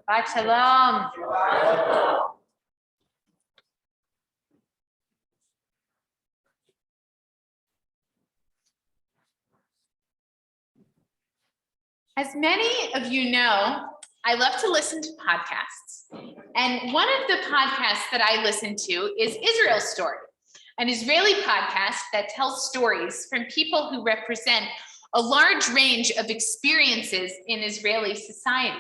Shabbat shalom. As many of you know, I love to listen to podcasts. And one of the podcasts that I listen to is Israel Story, an Israeli podcast that tells stories from people who represent a large range of experiences in Israeli society.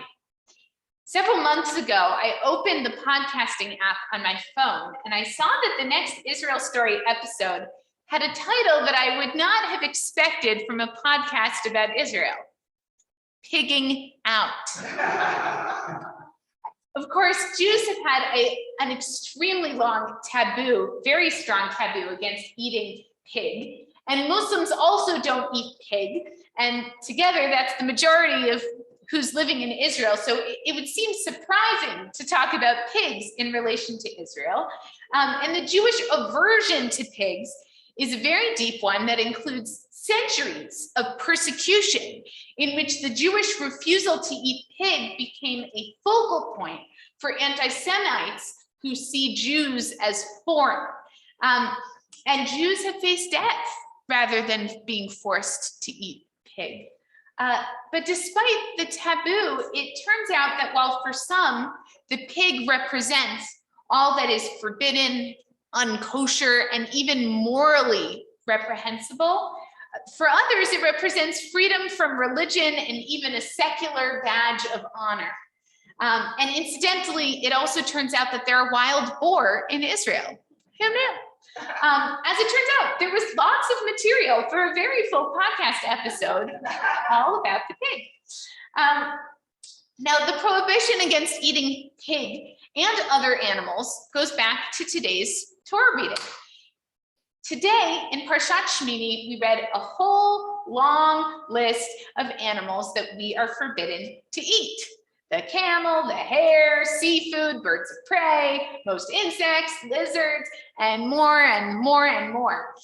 Several months ago, I opened the podcasting app on my phone, and I saw that the next Israel Story episode had a title that I would not have expected from a podcast about Israel: Pigging Out. Of course, Jews have had an extremely long taboo, very strong taboo against eating pig. And Muslims also don't eat pig. And together, that's the majority of who's living in Israel. So it would seem surprising to talk about pigs in relation to Israel. And the Jewish aversion to pigs is a very deep one that includes centuries of persecution in which the Jewish refusal to eat pig became a focal point for anti-Semites who see Jews as foreign. And Jews have faced death rather than being forced to eat pig. But despite the taboo, it turns out that while for some, the pig represents all that is forbidden, unkosher, and even morally reprehensible, for others, it represents freedom from religion and even a secular badge of honor. And incidentally, it also turns out that there are wild boar in Israel. Who knew? As it turns out, there was lots of material for a very full podcast episode all about the pig. Now, the prohibition against eating pig and other animals goes back to today's Torah reading. Today, in Parashat Shmini, we read a whole long list of animals that we are forbidden to eat. The camel, the hare, seafood, birds of prey, most insects, lizards, and more and more and more.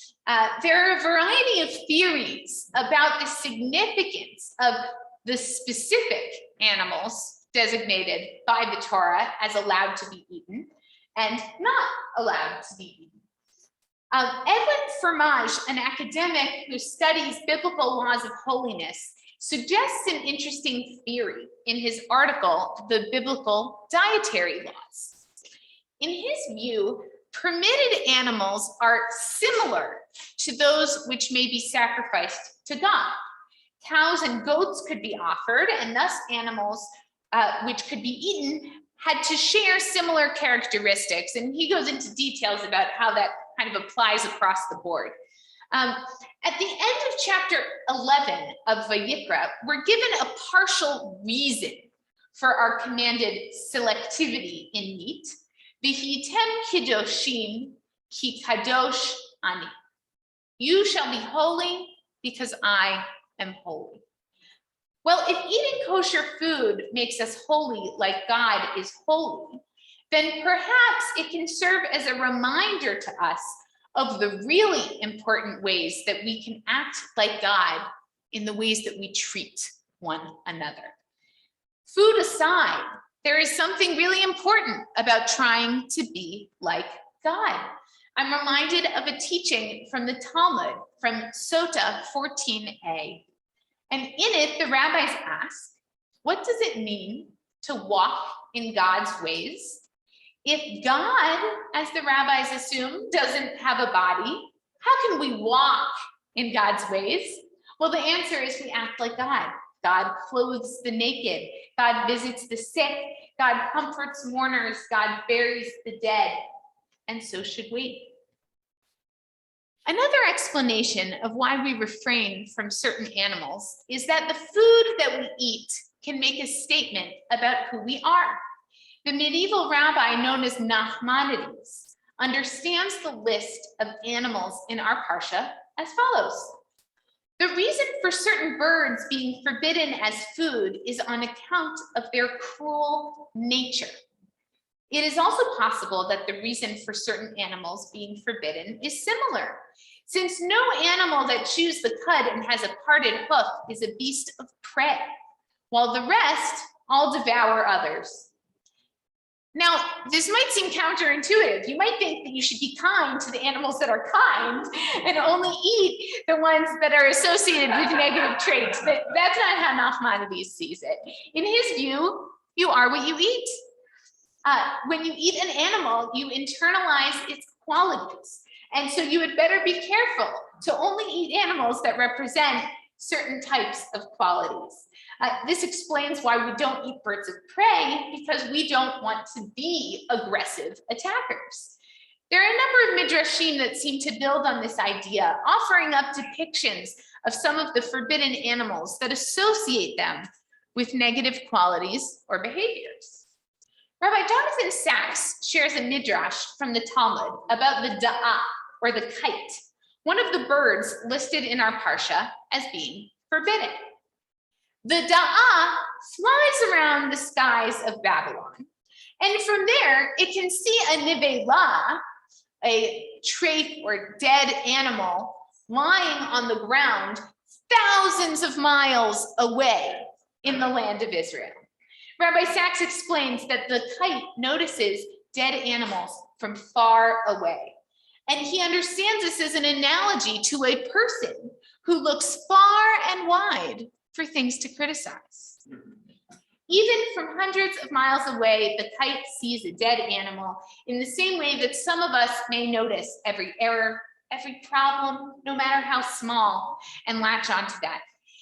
There are a variety of theories about the significance of the specific animals designated by the Torah as allowed to be eaten and not allowed to be eaten. Edwin Fromage, an academic who studies biblical laws of holiness, suggests an interesting theory in his article, The Biblical Dietary Laws. In his view, permitted animals are similar to those which may be sacrificed to God. Cows and goats could be offered, and thus animals which could be eaten had to share similar characteristics. And he goes into details about how that kind of applies across the board. At the end of chapter 11 of Vayikra, we're given a partial reason for our commanded selectivity in meat. V'hitem kidoshim ki kadosh ani. You shall be holy because I am holy. Well, if eating kosher food makes us holy like God is holy, then perhaps it can serve as a reminder to us of the really important ways that we can act like God in the ways that we treat one another. Food aside, there is something really important about trying to be like God. I'm reminded of a teaching from the Talmud, from Sota 14a. And in it, the rabbis ask, what does it mean to walk in God's ways? If God, as the rabbis assume, doesn't have a body, how can we walk in God's ways? Well, the answer is we act like God. God clothes the naked. God visits the sick. God comforts mourners. God buries the dead. And so should we. Another explanation of why we refrain from certain animals is that the food that we eat can make a statement about who we are. The medieval rabbi known as Nachmanides understands the list of animals in our parsha as follows. The reason for certain birds being forbidden as food is on account of their cruel nature. It is also possible that the reason for certain animals being forbidden is similar, since no animal that chews the cud and has a parted hoof is a beast of prey, while the rest all devour others Now, this might seem counterintuitive. You might think that you should be kind to the animals that are kind and only eat the ones that are associated with negative traits, but that's not how Nachmanides sees it. In his view, you are what you eat. When you eat an animal, you internalize its qualities. And so you had better be careful to only eat animals that represent certain types of qualities. This explains why we don't eat birds of prey, because we don't want to be aggressive attackers. There are a number of midrashim that seem to build on this idea, offering up depictions of some of the forbidden animals that associate them with negative qualities or behaviors. Rabbi Jonathan Sachs shares a midrash from the Talmud about the da'ah, or the kite, one of the birds listed in our parsha as being forbidden. The da'ah flies around the skies of Babylon, and from there it can see a nivelah, a trait or dead animal, lying on the ground thousands of miles away in the land of Israel. Rabbi Sachs explains that the kite notices dead animals from far away. And he understands this as an analogy to a person who looks far and wide for things to criticize. Even from hundreds of miles away, the kite sees a dead animal in the same way that some of us may notice every error, every problem, no matter how small, and latch onto that.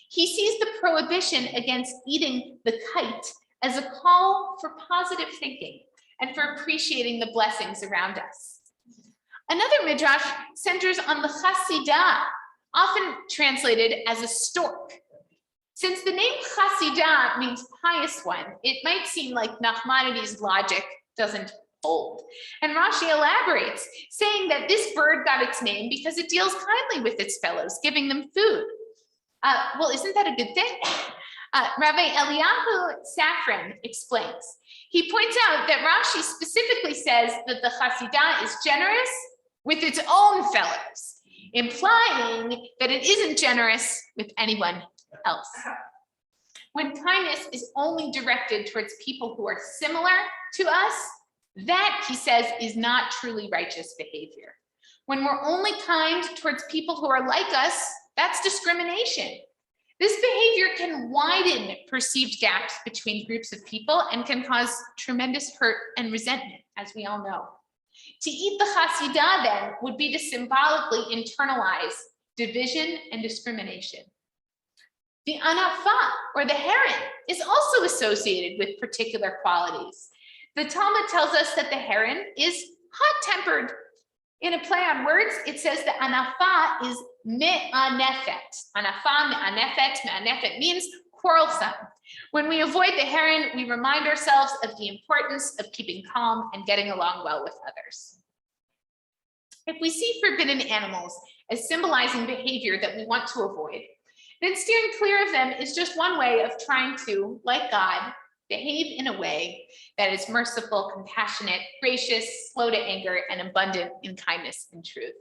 He sees the prohibition against eating the kite as a call for positive thinking and for appreciating the blessings around us. Another midrash centers on the Hasidah, often translated as a stork. Since the name Hasidah means pious one, it might seem like Nachmanides' logic doesn't hold. And Rashi elaborates, saying that this bird got its name because it deals kindly with its fellows, giving them food. Well, isn't that a good thing? Rabbi Eliyahu Safran explains. He points out that Rashi specifically says that the Hasidah is generous with its own fellows, implying that it isn't generous with anyone else. When kindness is only directed towards people who are similar to us, that, he says, is not truly righteous behavior. When we're only kind towards people who are like us, that's discrimination. This behavior can widen perceived gaps between groups of people and can cause tremendous hurt and resentment, as we all know. To eat the Hasidah, then, would be to symbolically internalize division and discrimination. The anafa, or the heron, is also associated with particular qualities. The Talmud tells us that the heron is hot-tempered. In a play on words, it says the anafa is me'anefet. Anafa, me'anefet means quarrelsome. When we avoid the heron, we remind ourselves of the importance of keeping calm and getting along well with others. If we see forbidden animals as symbolizing behavior that we want to avoid, then steering clear of them is just one way of trying to, like God, behave in a way that is merciful, compassionate, gracious, slow to anger, and abundant in kindness and truth.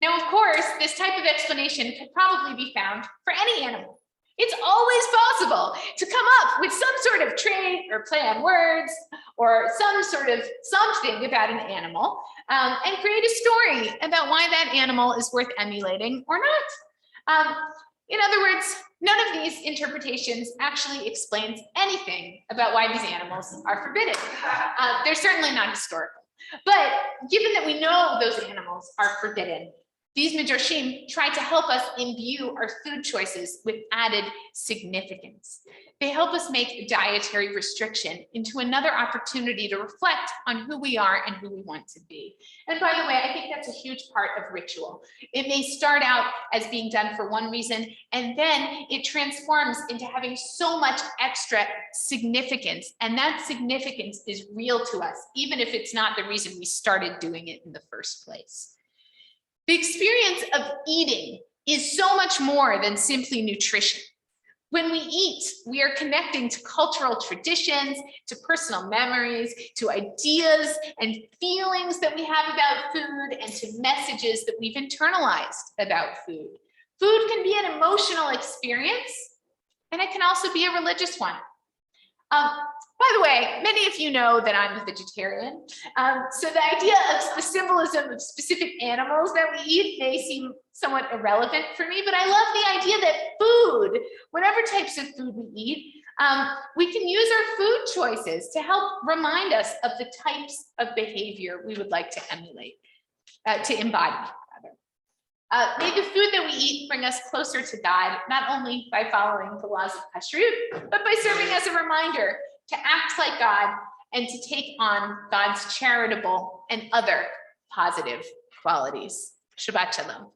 Now, of course, this type of explanation could probably be found for any animal. It's always possible to come up with some sort of trait or play on words or some sort of something about an animal and create a story about why that animal is worth emulating or not. In other words, none of these interpretations actually explains anything about why these animals are forbidden. They're certainly not historical. But given that we know those animals are forbidden, these midrashim try to help us imbue our food choices with added significance. They help us make dietary restriction into another opportunity to reflect on who we are and who we want to be. And by the way, I think that's a huge part of ritual. It may start out as being done for one reason, and then it transforms into having so much extra significance. And that significance is real to us, even if it's not the reason we started doing it in the first place. The experience of eating is so much more than simply nutrition. When we eat, we are connecting to cultural traditions, to personal memories, to ideas and feelings that we have about food, and to messages that we've internalized about food. Food can be an emotional experience, and it can also be a religious one. By the way, many of you know that I'm a vegetarian. So the idea of the symbolism of specific animals that we eat may seem somewhat irrelevant for me, but I love the idea that food, whatever types of food we eat, we can use our food choices to help remind us of the types of behavior we would like to emulate, to embody, rather. May the food that we eat bring us closer to God, not only by following the laws of kashrut, but by serving as a reminder to act like God and to take on God's charitable and other positive qualities. Shabbat shalom.